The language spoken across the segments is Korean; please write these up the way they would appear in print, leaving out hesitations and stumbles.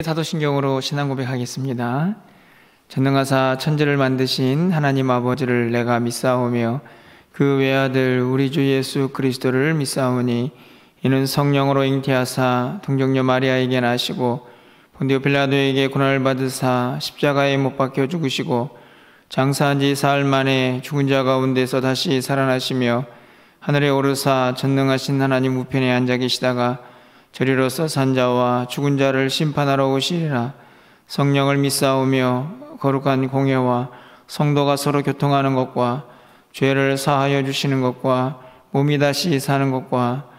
사도신경으로 신앙 고백하겠습니다. 전능하사 천지를 만드신 하나님 아버지를 내가 믿사오며 그 외아들 우리 주 예수 그리스도를 믿사오니 이는 성령으로 잉태하사 동정녀 마리아에게 나시고 본디오 빌라도에게 고난을 받으사 십자가에 못 박혀 죽으시고 장사한 지 사흘 만에 죽은 자 가운데서 다시 살아나시며 하늘에 오르사 전능하신 하나님 우편에 앉아 계시다가 저리로서 산 자와 죽은 자를 심판하러 오시리라. 성령을 믿사오며 거룩한 공예와 성도가 서로 교통하는 것과 죄를 사하여 주시는 것과 몸이 다시 사는 것과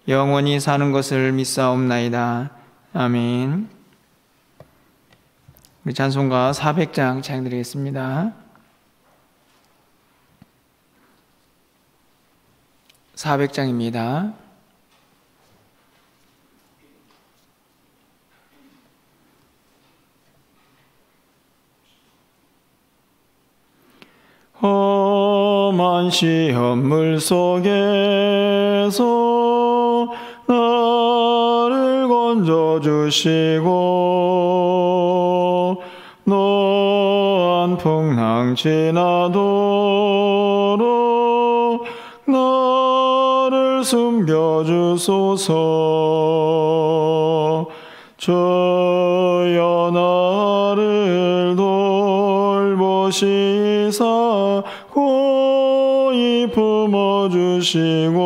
영원히 사는 것을 믿사옵나이다. 아멘. 우리 찬송가 400장 찬양드리겠습니다. 400장입니다. 험한 시험물 속에서 나를 건져주시고 노한 풍랑 지나도록 나를 숨겨주소서. 주여 나를 돌보시사 고이 품어주시고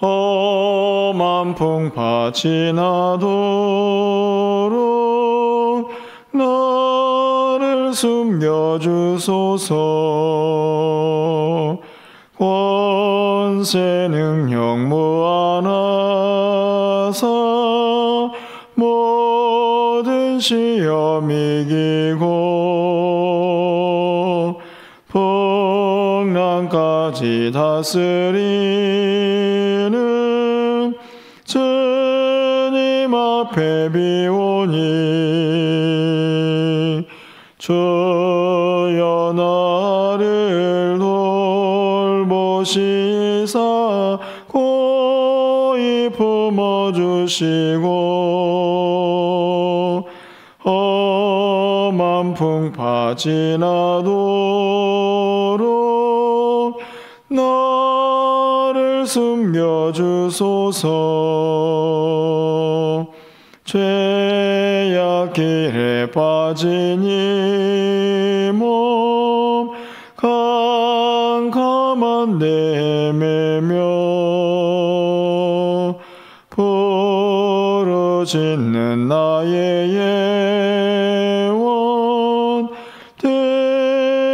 험한 풍파 지나도록 나를 숨겨주소서. 권세 능력 무한하사 모든 시험 이기고 풍랑까지 다스리는 주님 앞에 비오니 주여 나를 돌보시사 고이 품어주시고 험한 풍파 지나도록 나를 숨겨주소서. 죄악 길에 빠진 이 몸 캄캄한 내매며 부르짖는 나의 예원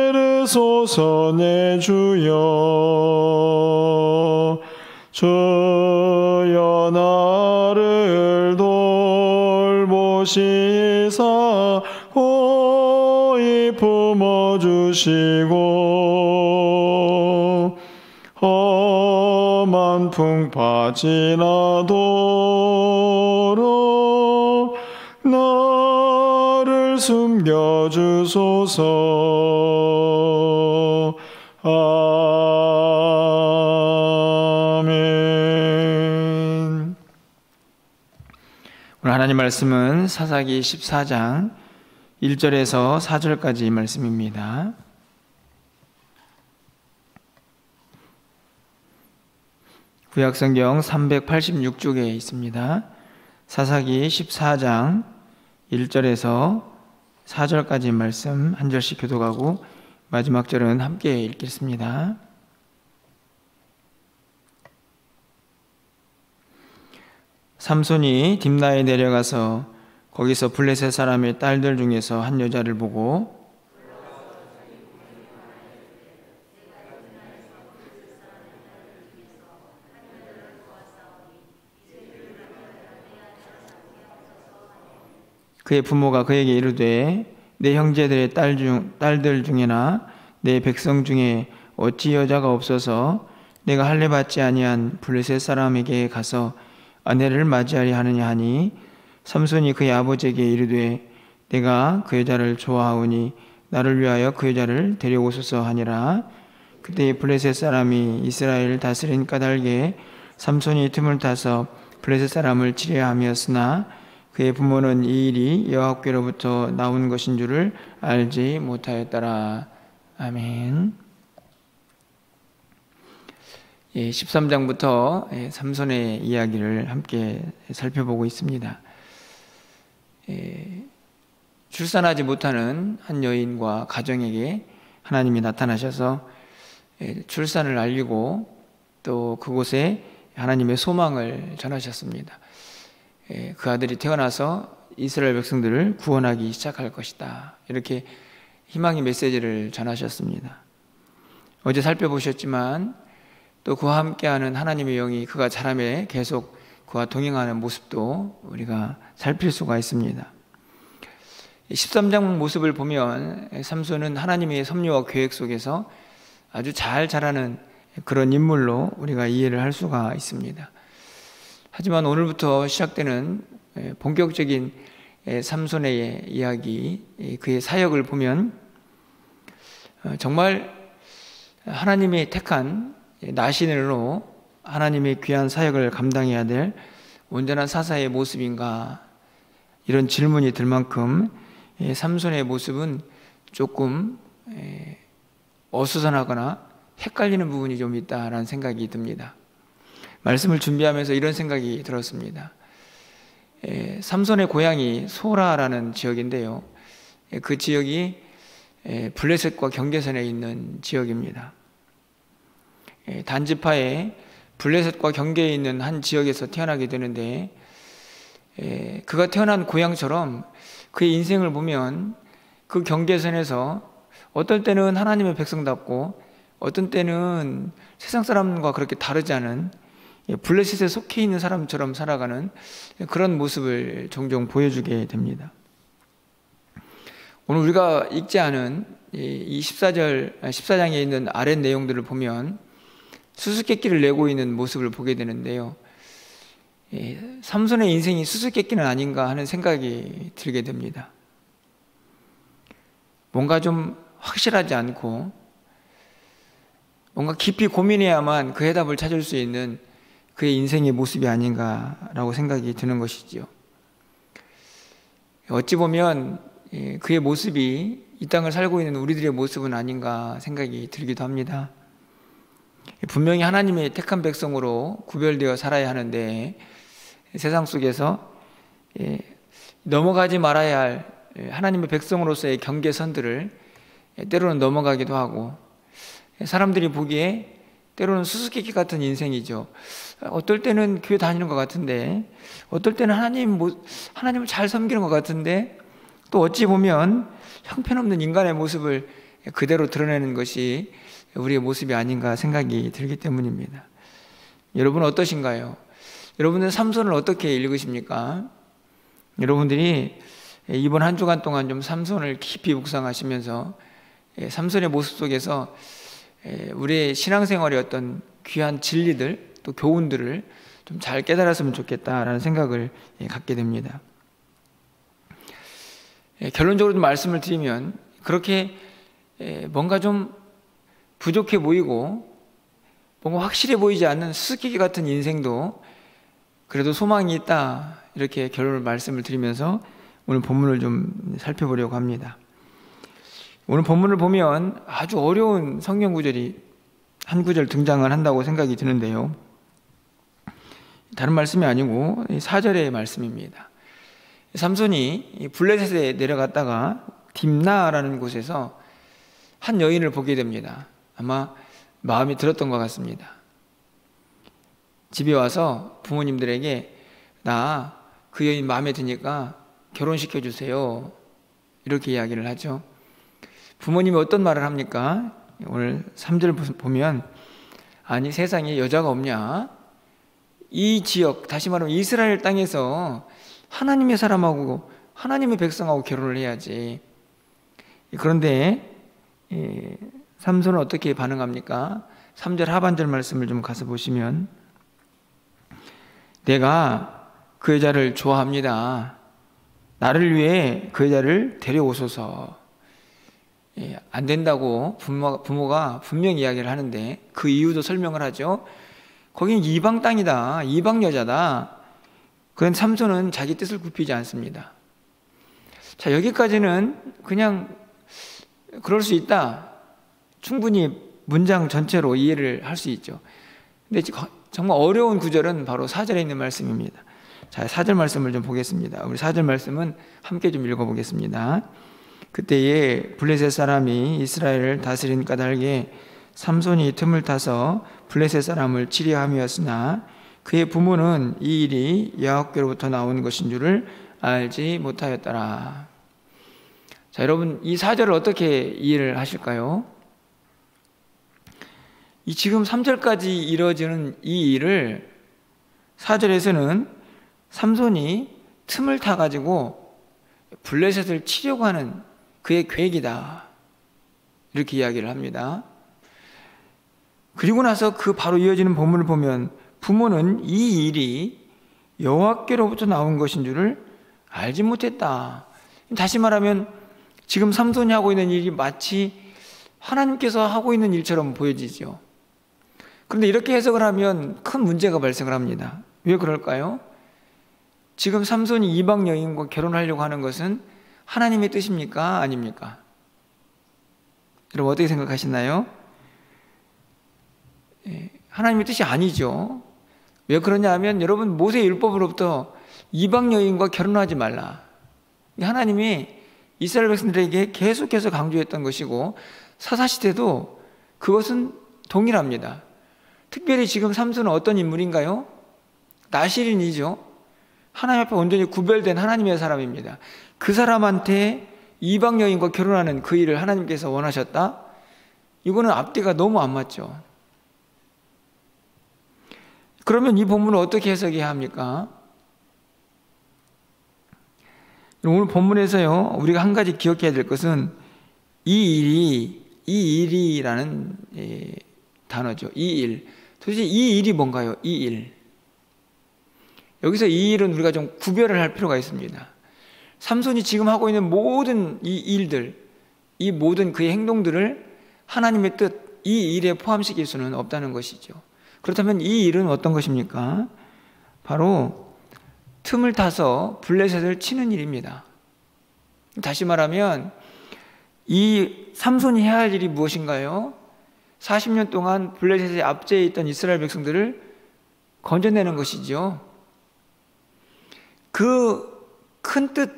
들으소서. 내 주여 주여 나를 돌보시사 고이 품어주시고 험한 풍파 지나도록 나를 숨겨주소서. 아멘. 오늘 하나님 말씀은 사사기 14장 1절에서 4절까지 말씀입니다. 구약성경 386쪽에 있습니다. 사사기 14장 1절에서 4절까지 말씀 한 절씩 교독하고 마지막 절은 함께 읽겠습니다. 삼손이 딥나에 내려가서 거기서 블레셋 사람의 딸들 중에서 한 여자를 보고 그의 부모가 그에게 이르되 내 형제들의 딸들 중에나 내 백성 중에 어찌 여자가 없어서 내가 할례 받지 아니한 블레셋 사람에게 가서 아내를 맞이하려 하느냐 하니 삼손이 그의 아버지에게 이르되 내가 그 여자를 좋아하오니 나를 위하여 그 여자를 데려오소서 하니라. 그때 블레셋 사람이 이스라엘을 다스린 까닭에 삼손이 틈을 타서 블레셋 사람을 치려야 함이었으나 그의 부모는 이 일이 여호와께로부터 나온 것인 줄을 알지 못하였더라. 아멘. 13장부터 삼손의 이야기를 함께 살펴보고 있습니다. 출산하지 못하는 한 여인과 가정에게 하나님이 나타나셔서 출산을 알리고 또 그곳에 하나님의 소망을 전하셨습니다. 그 아들이 태어나서 이스라엘 백성들을 구원하기 시작할 것이다. 이렇게 희망의 메시지를 전하셨습니다. 어제 살펴보셨지만 또 그와 함께하는 하나님의 영이 그가 자라매 계속 그와 동행하는 모습도 우리가 살필 수가 있습니다. 13장 모습을 보면 삼손은 하나님의 섭리와 계획 속에서 아주 잘 자라는 그런 인물로 우리가 이해를 할 수가 있습니다. 하지만 오늘부터 시작되는 본격적인 삼손의 이야기, 그의 사역을 보면 정말 하나님이 택한 나신으로 하나님의 귀한 사역을 감당해야 될 온전한 사사의 모습인가, 이런 질문이 들 만큼 삼손의 모습은 조금 어수선하거나 헷갈리는 부분이 좀 있다라는 생각이 듭니다. 말씀을 준비하면서 이런 생각이 들었습니다. 삼손의 고향이 소라라는 지역인데요, 그 지역이 블레셋과 경계선에 있는 지역입니다. 단지파에 블레셋과 경계에 있는 한 지역에서 태어나게 되는데, 그가 태어난 고향처럼 그의 인생을 보면 그 경계선에서 어떨 때는 하나님의 백성답고 어떤 때는 세상 사람과 그렇게 다르지 않은 블레셋에 속해 있는 사람처럼 살아가는 그런 모습을 종종 보여주게 됩니다. 오늘 우리가 읽지 않은 이 14장에 있는 아랫 내용들을 보면 수수께끼를 내고 있는 모습을 보게 되는데요, 삼손의 인생이 수수께끼는 아닌가 하는 생각이 들게 됩니다. 뭔가 좀 확실하지 않고 뭔가 깊이 고민해야만 그 해답을 찾을 수 있는 그의 인생의 모습이 아닌가라고 생각이 드는 것이지요. 어찌 보면 그의 모습이 이 땅을 살고 있는 우리들의 모습은 아닌가 생각이 들기도 합니다. 분명히 하나님의 택한 백성으로 구별되어 살아야 하는데 세상 속에서 넘어가지 말아야 할 하나님의 백성으로서의 경계선들을 때로는 넘어가기도 하고, 사람들이 보기에 때로는 수수께끼 같은 인생이죠. 어떨 때는 교회 다니는 것 같은데, 어떨 때는 하나님을 잘 섬기는 것 같은데, 또 어찌 보면 형편없는 인간의 모습을 그대로 드러내는 것이 우리의 모습이 아닌가 생각이 들기 때문입니다. 여러분은 어떠신가요? 여러분은 삼손을 어떻게 읽으십니까? 여러분들이 이번 한 주간 동안 좀 삼손을 깊이 묵상하시면서 삼손의 모습 속에서 우리의 신앙생활의 어떤 귀한 진리들, 또 교훈들을 좀 잘 깨달았으면 좋겠다라는 생각을 갖게 됩니다. 결론적으로 좀 말씀을 드리면, 그렇게 뭔가 좀 부족해 보이고 뭔가 확실해 보이지 않는 수수께끼 같은 인생도 그래도 소망이 있다, 이렇게 결론을 말씀을 드리면서 오늘 본문을 좀 살펴보려고 합니다. 오늘 본문을 보면 아주 어려운 성경 구절이 한 구절 등장을 한다고 생각이 드는데요, 다른 말씀이 아니고 4절의 말씀입니다. 삼손이 블레셋에 내려갔다가 딥나라는 곳에서 한 여인을 보게 됩니다. 아마 마음이 들었던 것 같습니다. 집에 와서 부모님들에게 나 그 여인 마음에 드니까 결혼시켜 주세요, 이렇게 이야기를 하죠. 부모님이 어떤 말을 합니까? 오늘 3절 보면, 아니 세상에 여자가 없냐? 이 지역, 다시 말하면 이스라엘 땅에서 하나님의 사람하고 하나님의 백성하고 결혼을 해야지. 그런데 삼손은 어떻게 반응합니까? 3절 하반절 말씀을 좀 가서 보시면, 내가 그 여자를 좋아합니다. 나를 위해 그 여자를 데려오소서. 안 된다고 부모가 분명히 이야기를 하는데 그 이유도 설명을 하죠. 거긴 이방 땅이다, 이방 여자다, 그런데 삼손은 자기 뜻을 굽히지 않습니다. 자, 여기까지는 그냥 그럴 수 있다. 충분히 문장 전체로 이해를 할 수 있죠. 근데 정말 어려운 구절은 바로 4절에 있는 말씀입니다. 자, 4절 말씀을 좀 보겠습니다. 우리 4절 말씀은 함께 좀 읽어보겠습니다. 그때에 블레셋 사람이 이스라엘을 다스린 까닭에 삼손이 틈을 타서 블레셋 사람을 치려 함이었으나 그의 부모는 이 일이 여호와께로부터 나온 것인 줄을 알지 못하였더라. 자, 여러분, 이 4절을 어떻게 이해를 하실까요? 이 지금 3절까지 이루어지는 이 일을 4절에서는 삼손이 틈을 타가지고 블레셋을 치려고 하는 그의 계획이다, 이렇게 이야기를 합니다. 그리고 나서 그 바로 이어지는 본문을 보면 부모는 이 일이 여호와께로부터 나온 것인 줄을 알지 못했다. 다시 말하면 지금 삼손이 하고 있는 일이 마치 하나님께서 하고 있는 일처럼 보여지죠. 그런데 이렇게 해석을 하면 큰 문제가 발생을 합니다. 왜 그럴까요? 지금 삼손이 이방 여인과 결혼하려고 하는 것은 하나님의 뜻입니까? 아닙니까? 여러분 어떻게 생각하시나요? 하나님의 뜻이 아니죠. 왜 그러냐 하면 여러분 모세 율법으로부터 이방 여인과 결혼하지 말라, 하나님이 이스라엘 백성들에게 계속해서 강조했던 것이고 사사시대도 그것은 동일합니다. 특별히 지금 삼손은 어떤 인물인가요? 나실인이죠. 하나님 앞에 온전히 구별된 하나님의 사람입니다. 그 사람한테 이방 여인과 결혼하는 그 일을 하나님께서 원하셨다? 이거는 앞뒤가 너무 안 맞죠. 그러면 이 본문을 어떻게 해석해야 합니까? 오늘 본문에서요, 우리가 한 가지 기억해야 될 것은 이 일이라는 단어죠. 이 일. 도대체 이 일이 뭔가요? 이 일. 여기서 이 일은 우리가 좀 구별을 할 필요가 있습니다. 삼손이 지금 하고 있는 모든 이 일들, 이 모든 그의 행동들을 하나님의 뜻, 이 일에 포함시킬 수는 없다는 것이죠. 그렇다면 이 일은 어떤 것입니까? 바로 틈을 타서 블레셋을 치는 일입니다. 다시 말하면 이 삼손이 해야 할 일이 무엇인가요? 40년 동안 블레셋의 압제에 있던 이스라엘 백성들을 건져내는 것이죠. 그 큰 뜻,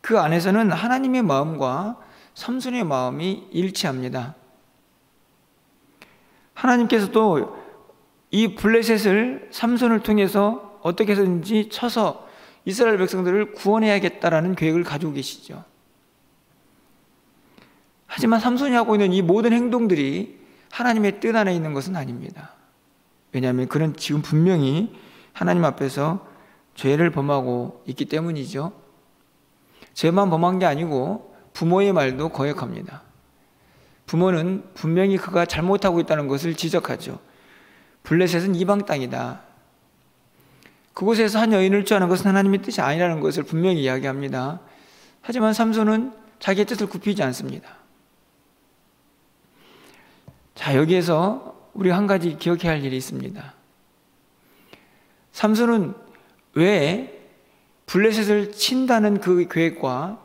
그 안에서는 하나님의 마음과 삼손의 마음이 일치합니다. 하나님께서도 이 블레셋을 삼손을 통해서 어떻게 해서든지 쳐서 이스라엘 백성들을 구원해야겠다라는 계획을 가지고 계시죠. 하지만 삼손이 하고 있는 이 모든 행동들이 하나님의 뜻 안에 있는 것은 아닙니다. 왜냐하면 그는 지금 분명히 하나님 앞에서 죄를 범하고 있기 때문이죠. 죄만 범한 게 아니고 부모의 말도 거역합니다. 부모는 분명히 그가 잘못하고 있다는 것을 지적하죠. 블레셋은 이방 땅이다. 그곳에서 한 여인을 취하는 것은 하나님의 뜻이 아니라는 것을 분명히 이야기합니다. 하지만 삼손은 자기의 뜻을 굽히지 않습니다. 자, 여기에서 우리가 한 가지 기억해야 할 일이 있습니다. 삼손은 왜 블레셋을 친다는 그 계획과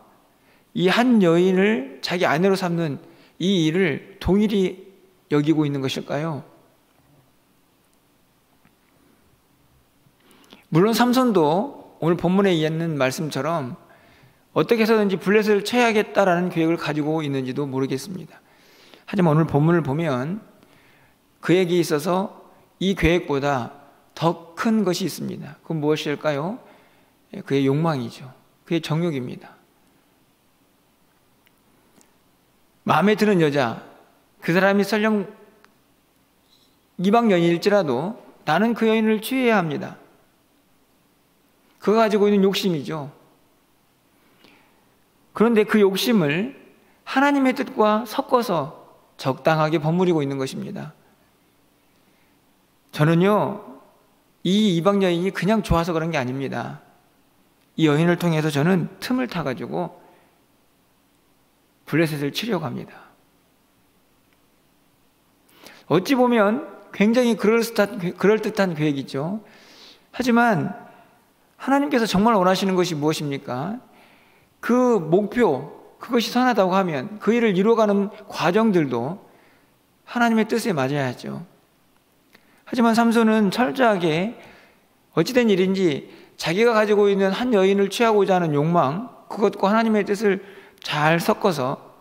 이 한 여인을 자기 아내로 삼는 이 일을 동일히 여기고 있는 것일까요? 물론 삼손도 오늘 본문에 있는 말씀처럼 어떻게 해서든지 블레셋을 쳐야겠다라는 계획을 가지고 있는지도 모르겠습니다. 하지만 오늘 본문을 보면 그에게 있어서 이 계획보다 더 큰 것이 있습니다. 그건 무엇일까요? 그의 욕망이죠. 그의 정욕입니다. 마음에 드는 여자, 그 사람이 설령 이방 여인일지라도 나는 그 여인을 취해야 합니다. 그가 가지고 있는 욕심이죠. 그런데 그 욕심을 하나님의 뜻과 섞어서 적당하게 버무리고 있는 것입니다. 저는요, 이 이방 여인이 그냥 좋아서 그런 게 아닙니다. 이 여인을 통해서 저는 틈을 타가지고 블레셋을 치려고 합니다. 어찌 보면 굉장히 그럴듯한 계획이죠. 하지만 하나님께서 정말 원하시는 것이 무엇입니까? 그 목표, 그것이 선하다고 하면 그 일을 이루어가는 과정들도 하나님의 뜻에 맞아야죠. 하지만 삼손은 철저하게 어찌된 일인지 자기가 가지고 있는 한 여인을 취하고자 하는 욕망, 그것과 하나님의 뜻을 잘 섞어서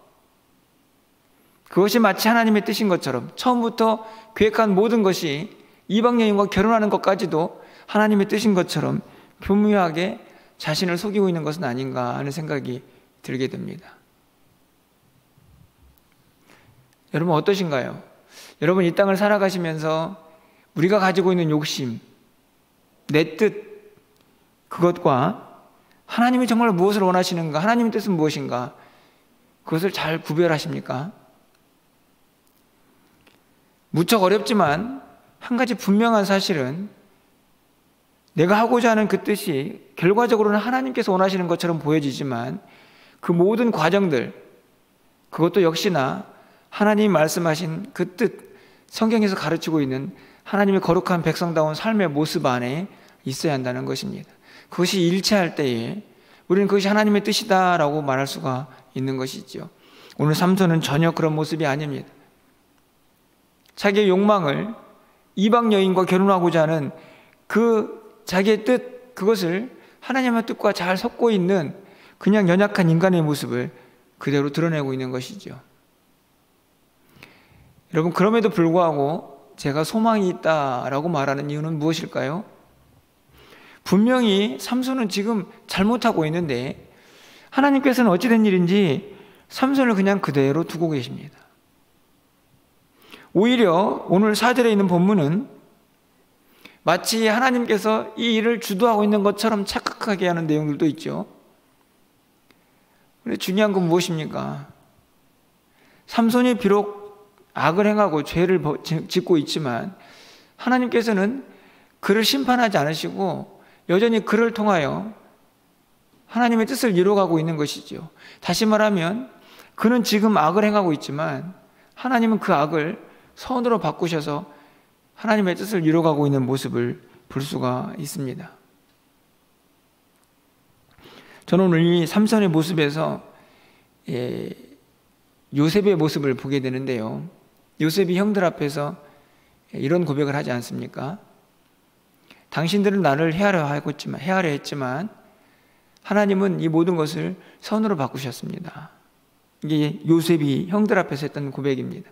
그것이 마치 하나님의 뜻인 것처럼 처음부터 계획한 모든 것이 이방 여인과 결혼하는 것까지도 하나님의 뜻인 것처럼 교묘하게 자신을 속이고 있는 것은 아닌가 하는 생각이 들게 됩니다. 여러분 어떠신가요? 여러분 이 땅을 살아가시면서 우리가 가지고 있는 욕심, 내 뜻, 그것과 하나님이 정말 무엇을 원하시는가, 하나님의 뜻은 무엇인가, 그것을 잘 구별하십니까? 무척 어렵지만 한 가지 분명한 사실은 내가 하고자 하는 그 뜻이 결과적으로는 하나님께서 원하시는 것처럼 보여지지만 그 모든 과정들, 그것도 역시나 하나님이 말씀하신 그 뜻, 성경에서 가르치고 있는 하나님의 거룩한 백성다운 삶의 모습 안에 있어야 한다는 것입니다. 그것이 일치할 때에 우리는 그것이 하나님의 뜻이다라고 말할 수가 있는 것이죠. 오늘 삼손은 전혀 그런 모습이 아닙니다. 자기의 욕망을 이방 여인과 결혼하고자 하는 그 자기의 뜻, 그것을 하나님의 뜻과 잘 섞고 있는 그냥 연약한 인간의 모습을 그대로 드러내고 있는 것이죠. 여러분, 그럼에도 불구하고 제가 소망이 있다라고 말하는 이유는 무엇일까요? 분명히 삼손은 지금 잘못하고 있는데 하나님께서는 어찌된 일인지 삼손을 그냥 그대로 두고 계십니다. 오히려 오늘 4절에 있는 본문은 마치 하나님께서 이 일을 주도하고 있는 것처럼 착각하게 하는 내용들도 있죠. 그런데 중요한 건 무엇입니까? 삼손이 비록 악을 행하고 죄를 짓고 있지만 하나님께서는 그를 심판하지 않으시고 여전히 그를 통하여 하나님의 뜻을 이루어가고 있는 것이죠. 다시 말하면 그는 지금 악을 행하고 있지만 하나님은 그 악을 선으로 바꾸셔서 하나님의 뜻을 이루어가고 있는 모습을 볼 수가 있습니다. 저는 오늘 이 삼손의 모습에서 요셉의 모습을 보게 되는데요. 요셉이 형들 앞에서 이런 고백을 하지 않습니까? 당신들은 나를 헤아려 했지만 하나님은 이 모든 것을 선으로 바꾸셨습니다. 이게 요셉이 형들 앞에서 했던 고백입니다.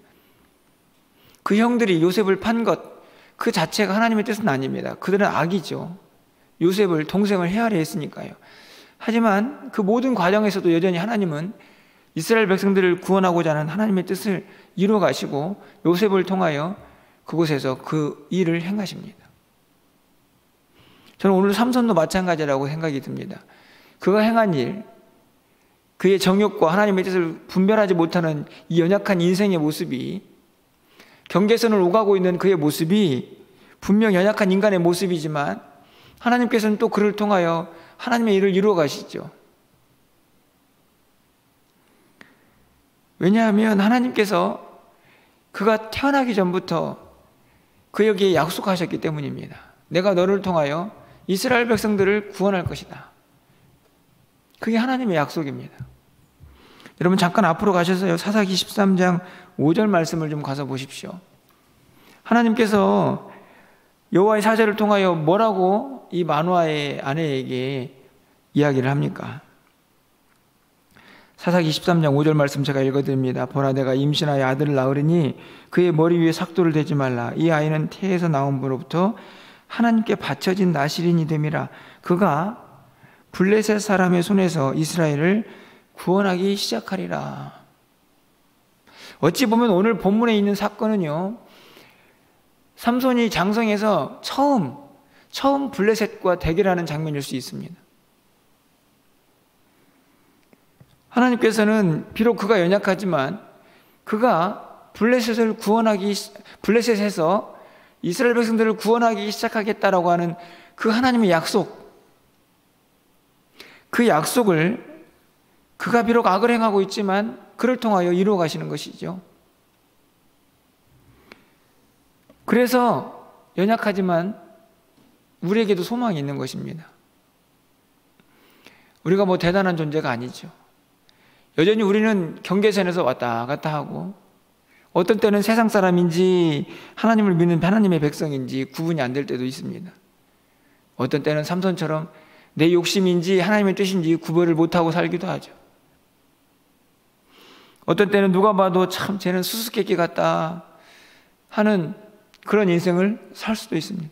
그 형들이 요셉을 판 것, 그 자체가 하나님의 뜻은 아닙니다. 그들은 악이죠. 요셉을, 동생을 헤아려 했으니까요. 하지만 그 모든 과정에서도 여전히 하나님은 이스라엘 백성들을 구원하고자 하는 하나님의 뜻을 이루어 가시고 요셉을 통하여 그곳에서 그 일을 행하십니다. 저는 오늘 삼손도 마찬가지라고 생각이 듭니다. 그가 행한 일, 그의 정욕과 하나님의 뜻을 분별하지 못하는 이 연약한 인생의 모습이, 경계선을 오가고 있는 그의 모습이 분명 연약한 인간의 모습이지만 하나님께서는 또 그를 통하여 하나님의 일을 이루어 가시죠. 왜냐하면 하나님께서 그가 태어나기 전부터 그에게 약속하셨기 때문입니다. 내가 너를 통하여 이스라엘 백성들을 구원할 것이다. 그게 하나님의 약속입니다. 여러분 잠깐 앞으로 가셔서요, 사사기 13장 5절 말씀을 좀 가서 보십시오. 하나님께서 여호와의 사자를 통하여 뭐라고 이 마노아의 아내에게 이야기를 합니까? 사사기 13장 5절 말씀 제가 읽어드립니다. 보라, 내가 임신하여 아들을 낳으리니 그의 머리 위에 삭도를 대지 말라. 이 아이는 태에서 나온 분으로부터 하나님께 바쳐진 나실인이 됨이라. 그가 블레셋 사람의 손에서 이스라엘을 구원하기 시작하리라. 어찌 보면 오늘 본문에 있는 사건은요, 삼손이 장성해서 처음 블레셋과 대결하는 장면일 수 있습니다. 하나님께서는 비록 그가 연약하지만 그가 블레셋에서 이스라엘 백성들을 구원하기 시작하겠다라고 하는 그 하나님의 약속, 그 약속을 그가 비록 악을 행하고 있지만 그를 통하여 이루어 가시는 것이죠. 그래서 연약하지만 우리에게도 소망이 있는 것입니다. 우리가 뭐 대단한 존재가 아니죠. 여전히 우리는 경계선에서 왔다 갔다 하고, 어떤 때는 세상 사람인지 하나님을 믿는 하나님의 백성인지 구분이 안 될 때도 있습니다. 어떤 때는 삼손처럼 내 욕심인지 하나님의 뜻인지 구별을 못하고 살기도 하죠. 어떤 때는 누가 봐도 참 쟤는 수수께끼 같다 하는 그런 인생을 살 수도 있습니다.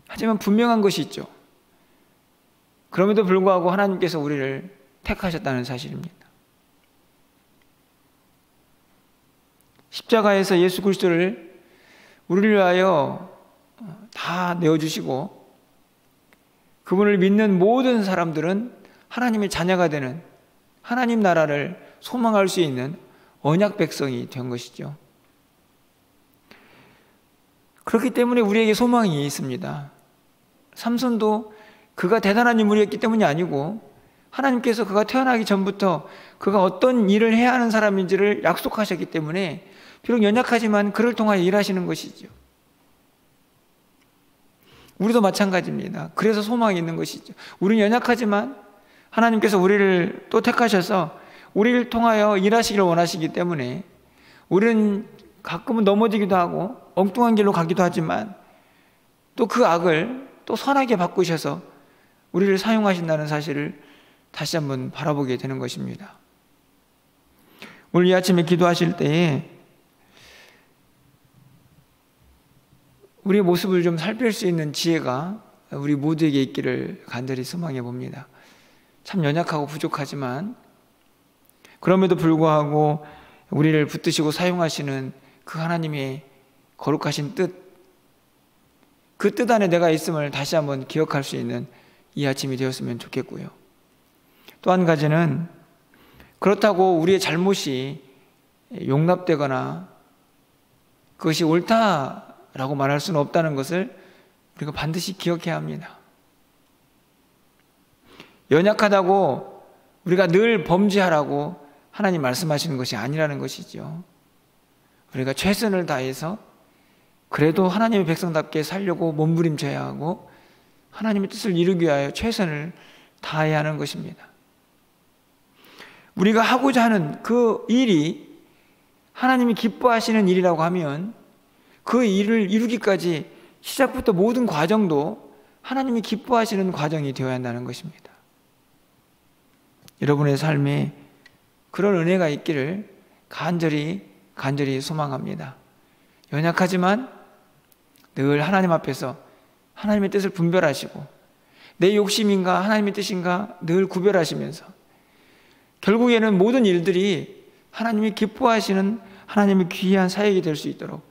하지만 분명한 것이 있죠. 그럼에도 불구하고 하나님께서 우리를 택하셨다는 사실입니다. 십자가에서 예수 그리스도를 우리를 위하여 다 내어주시고, 그분을 믿는 모든 사람들은 하나님의 자녀가 되는 하나님 나라를 소망할 수 있는 언약 백성이 된 것이죠. 그렇기 때문에 우리에게 소망이 있습니다. 삼손도 그가 대단한 인물이었기 때문이 아니고, 하나님께서 그가 태어나기 전부터 그가 어떤 일을 해야 하는 사람인지를 약속하셨기 때문에 비록 연약하지만 그를 통하여 일하시는 것이죠. 우리도 마찬가지입니다. 그래서 소망이 있는 것이죠. 우리는 연약하지만 하나님께서 우리를 또 택하셔서 우리를 통하여 일하시기를 원하시기 때문에, 우리는 가끔은 넘어지기도 하고 엉뚱한 길로 가기도 하지만 또 그 악을 또 선하게 바꾸셔서 우리를 사용하신다는 사실을 다시 한번 바라보게 되는 것입니다. 오늘 이 아침에 기도하실 때에 우리의 모습을 좀 살필 수 있는 지혜가 우리 모두에게 있기를 간절히 소망해 봅니다. 참 연약하고 부족하지만 그럼에도 불구하고 우리를 붙드시고 사용하시는 그 하나님의 거룩하신 뜻, 그 뜻 안에 내가 있음을 다시 한번 기억할 수 있는 이 아침이 되었으면 좋겠고요. 또 한 가지는, 그렇다고 우리의 잘못이 용납되거나 그것이 옳다라고 말할 수는 없다는 것을 우리가 반드시 기억해야 합니다. 연약하다고 우리가 늘 범죄하라고 하나님 말씀하시는 것이 아니라는 것이죠. 우리가 최선을 다해서 그래도 하나님의 백성답게 살려고 몸부림쳐야 하고 하나님의 뜻을 이루기 위하여 최선을 다해야 하는 것입니다. 우리가 하고자 하는 그 일이 하나님이 기뻐하시는 일이라고 하면 그 일을 이루기까지 시작부터 모든 과정도 하나님이 기뻐하시는 과정이 되어야 한다는 것입니다. 여러분의 삶에 그런 은혜가 있기를 간절히 소망합니다. 연약하지만 늘 하나님 앞에서 하나님의 뜻을 분별하시고 내 욕심인가 하나님의 뜻인가 늘 구별하시면서 결국에는 모든 일들이 하나님이 기뻐하시는 하나님의 귀한 사역이 될 수 있도록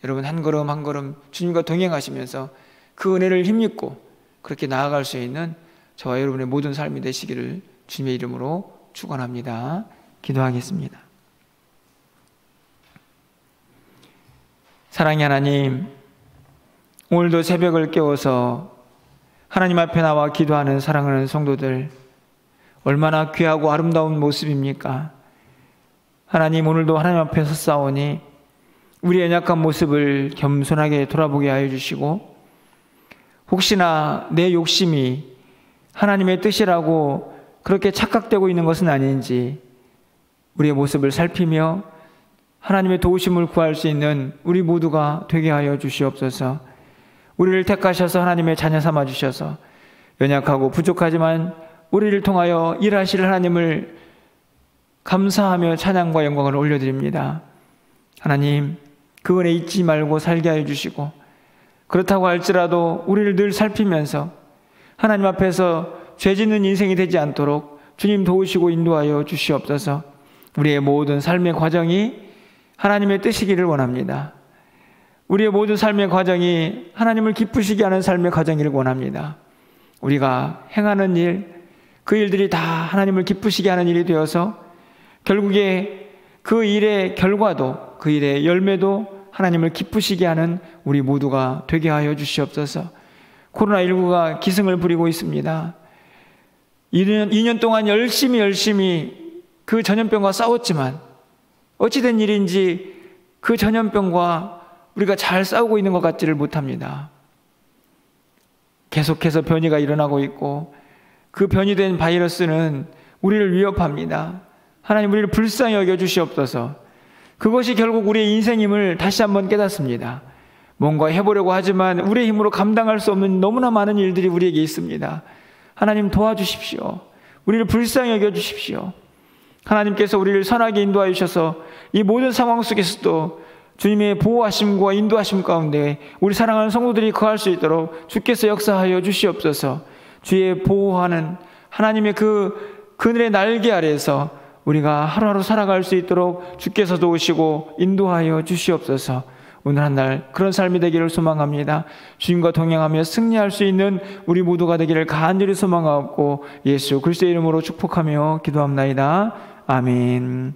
여러분 한 걸음 한 걸음 주님과 동행하시면서 그 은혜를 힘입고 그렇게 나아갈 수 있는 저와 여러분의 모든 삶이 되시기를 주님의 이름으로 축원합니다. 기도하겠습니다. 사랑의 하나님, 오늘도 새벽을 깨워서 하나님 앞에 나와 기도하는 사랑하는 성도들, 얼마나 귀하고 아름다운 모습입니까? 하나님, 오늘도 하나님 앞에 섰사오니 우리의 연약한 모습을 겸손하게 돌아보게 하여 주시고, 혹시나 내 욕심이 하나님의 뜻이라고 그렇게 착각되고 있는 것은 아닌지 우리의 모습을 살피며 하나님의 도우심을 구할 수 있는 우리 모두가 되게 하여 주시옵소서. 우리를 택하셔서 하나님의 자녀 삼아 주셔서 연약하고 부족하지만 우리를 통하여 일하실 하나님을 감사하며 찬양과 영광을 올려드립니다. 하나님, 그 은혜 잊지 말고 살게 하여 주시고, 그렇다고 할지라도 우리를 늘 살피면서 하나님 앞에서 죄 짓는 인생이 되지 않도록 주님 도우시고 인도하여 주시옵소서. 우리의 모든 삶의 과정이 하나님의 뜻이기를 원합니다. 우리의 모든 삶의 과정이 하나님을 기쁘시게 하는 삶의 과정이길 원합니다. 우리가 행하는 일, 그 일들이 다 하나님을 기쁘시게 하는 일이 되어서 결국에 그 일의 결과도, 그 일의 열매도 하나님을 기쁘시게 하는 우리 모두가 되게 하여 주시옵소서. 코로나19가 기승을 부리고 있습니다. 2년 동안 열심히 그 전염병과 싸웠지만 어찌된 일인지 그 전염병과 우리가 잘 싸우고 있는 것 같지를 못합니다. 계속해서 변이가 일어나고 있고 그 변이 된 바이러스는 우리를 위협합니다. 하나님, 우리를 불쌍히 여겨주시옵소서. 그것이 결국 우리의 인생임을 다시 한번 깨닫습니다. 뭔가 해보려고 하지만 우리의 힘으로 감당할 수 없는 너무나 많은 일들이 우리에게 있습니다. 하나님, 도와주십시오. 우리를 불쌍히 여겨주십시오. 하나님께서 우리를 선하게 인도하여 주셔서 이 모든 상황 속에서도 주님의 보호하심과 인도하심 가운데 우리 사랑하는 성도들이 거할 수 있도록 주께서 역사하여 주시옵소서. 주의 보호하는 하나님의 그 그늘의 날개 아래에서 우리가 하루하루 살아갈 수 있도록 주께서 도우시고 인도하여 주시옵소서. 오늘 한 날 그런 삶이 되기를 소망합니다. 주님과 동행하며 승리할 수 있는 우리 모두가 되기를 간절히 소망하옵고 예수 그리스도의 이름으로 축복하며 기도합나이다. 아멘.